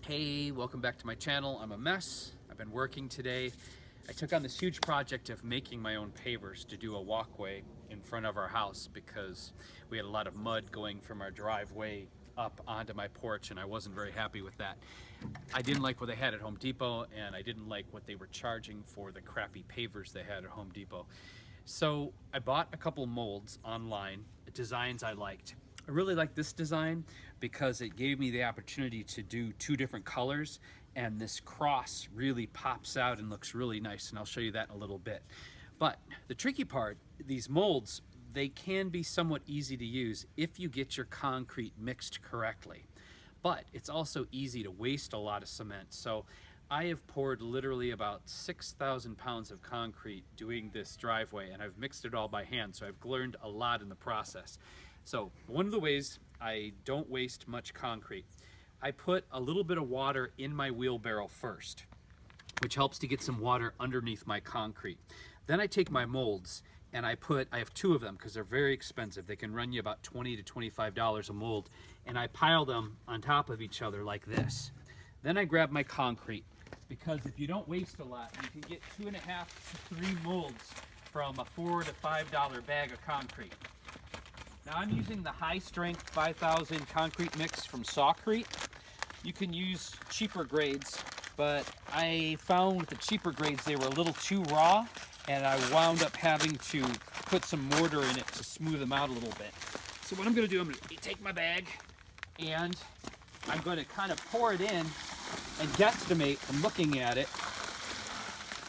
Hey, welcome back to my channel. I'm a mess. I've been working today. I took on this huge project of making my own pavers to do a walkway in front of our house because we had a lot of mud going from our driveway up onto my porch and I wasn't very happy with that. I didn't like what they had at Home Depot and I didn't like what they were charging for the crappy pavers they had at Home Depot. So I bought a couple molds online, designs I liked. I really like this design because it gave me the opportunity to do two different colors, and this cross really pops out and looks really nice, and I'll show you that in a little bit. But the tricky part, these molds, they can be somewhat easy to use if you get your concrete mixed correctly. But it's also easy to waste a lot of cement. So I have poured literally about 6,000 pounds of concrete doing this driveway, and I've mixed it all by hand, so I've learned a lot in the process. So one of the ways I don't waste much concrete, I put a little bit of water in my wheelbarrow first, which helps to get some water underneath my concrete. Then I take my molds and I have two of them because they're very expensive. They can run you about $20 to $25 a mold, and I pile them on top of each other like this. Then I grab my concrete, because if you don't waste a lot, you can get 2.5 to 3 molds from a $4 to $5 bag of concrete. Now I'm using the high strength 5,000 concrete mix from Sawcrete. You can use cheaper grades, but I found with the cheaper grades they were a little too raw, and I wound up having to put some mortar in it to smooth them out a little bit. So what I'm going to do, I'm going to take my bag and I'm going to kind of pour it in and guesstimate from looking at it,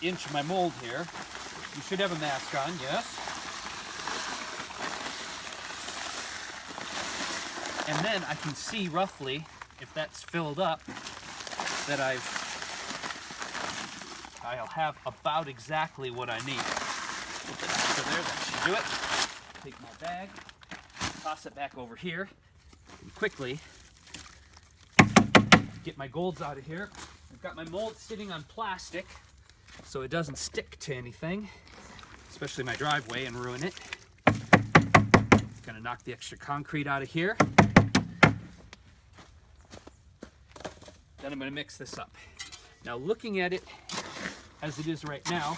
inch my mold here. You should have a mask on, yes. And then I can see roughly, if that's filled up, that I'll have about exactly what I need. Put that over there, that should do it. Take my bag, toss it back over here, and quickly get my golds out of here. I've got my mold sitting on plastic so it doesn't stick to anything, especially my driveway, and ruin it. Gonna knock the extra concrete out of here. Then I'm going to mix this up. Now looking at it as it is right now,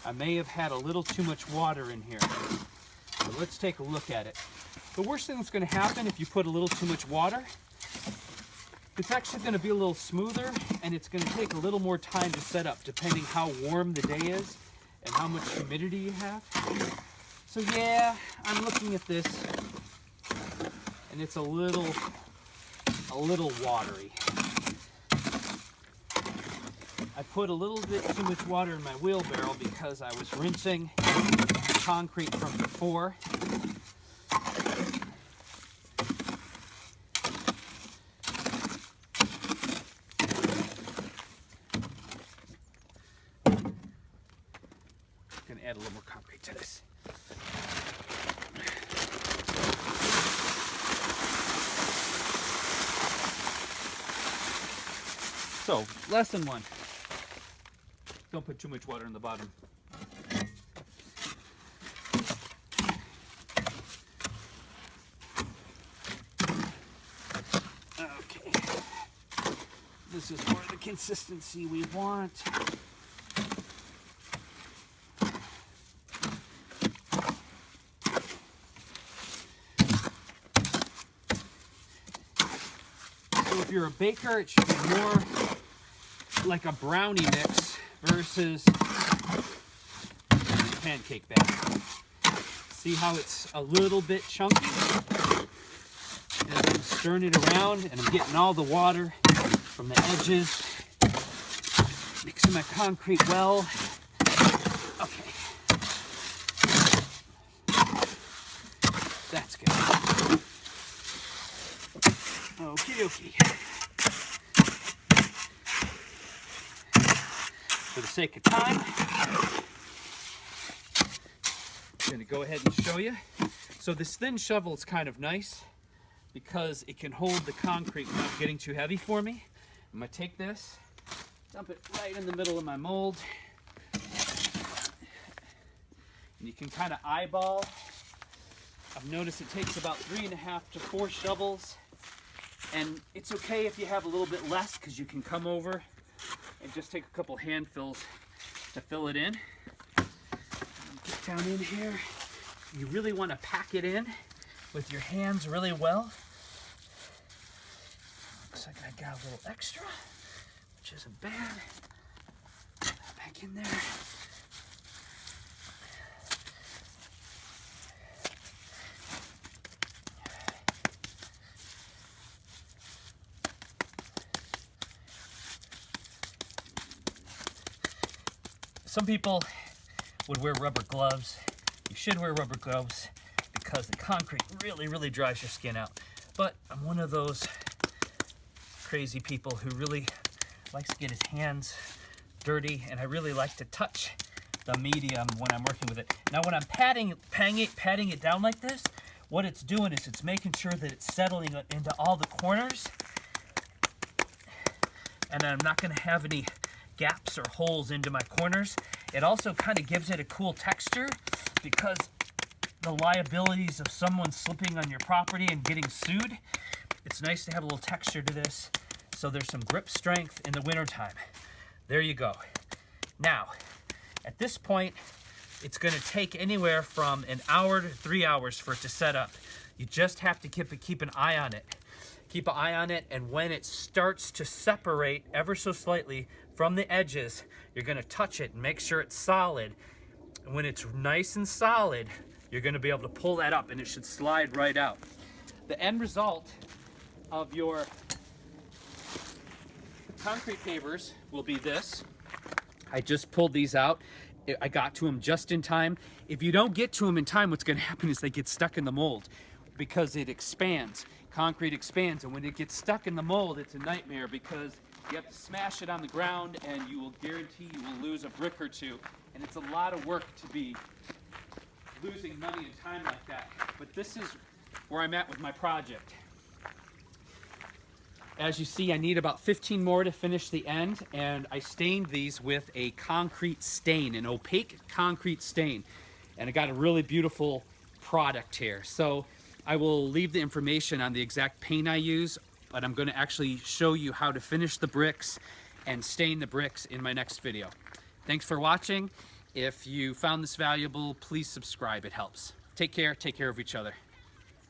I may have had a little too much water in here. So let's take a look at it. The worst thing that's going to happen if you put a little too much water, it's actually going to be a little smoother, and it's going to take a little more time to set up depending how warm the day is and how much humidity you have. So yeah, I'm looking at this and it's a little watery. I put a little bit too much water in my wheelbarrow because I was rinsing the concrete from before. I'm going to add a little more concrete to this. So, lesson 1. Don't put too much water in the bottom. Okay. This is more the consistency we want. So if you're a baker, it should be more like a brownie mix versus pancake batter. See how it's a little bit chunky? And I'm stirring it around and I'm getting all the water from the edges. Mixing my concrete well. Okay. That's good. Okie dokie. For the sake of time, I'm going to go ahead and show you. So this thin shovel is kind of nice because it can hold the concrete without getting too heavy for me. I'm going to take this, dump it right in the middle of my mold, and you can kind of eyeball. I've noticed it takes about 3.5 to 4 shovels And it's okay if you have a little bit less, because you can come over and just take a couple handfuls to fill it in. Get down in here. You really want to pack it in with your hands really well. Looks like I got a little extra, which isn't bad. Put that back in there. Some people would wear rubber gloves. You should wear rubber gloves because the concrete really dries your skin out. But I'm one of those crazy people who really likes to get his hands dirty, and I really like to touch the medium when I'm working with it. Now when I'm patting it down like this, what it's doing is it's making sure that it's settling into all the corners, and I'm not going to have any gaps or holes into my corners. It also kind of gives it a cool texture, because the liabilities of someone slipping on your property and getting sued, it's nice to have a little texture to this, so there's some grip strength in the wintertime. There you go. Now, at this point, it's going to take anywhere from an hour to 3 hours for it to set up. You just have to keep an eye on it. Keep an eye on it, and when it starts to separate ever so slightly from the edges, you're going to touch it and make sure it's solid. And when it's nice and solid, you're going to be able to pull that up, and it should slide right out. The end result of your concrete pavers will be this. I just pulled these out. I got to them just in time. If you don't get to them in time, what's going to happen is they get stuck in the mold, because it expands. Concrete expands, and when it gets stuck in the mold, it's a nightmare, because you have to smash it on the ground, and you will guarantee you will lose a brick or two. And it's a lot of work to be losing money and time like that. But this is where I'm at with my project. As you see, I need about 15 more to finish the end, and I stained these with a concrete stain, an opaque concrete stain. And I got a really beautiful product here. So I will leave the information on the exact paint I use, but I'm going to actually show you how to finish the bricks and stain the bricks in my next video. Thanks for watching. If you found this valuable, please subscribe. It helps. Take care of each other.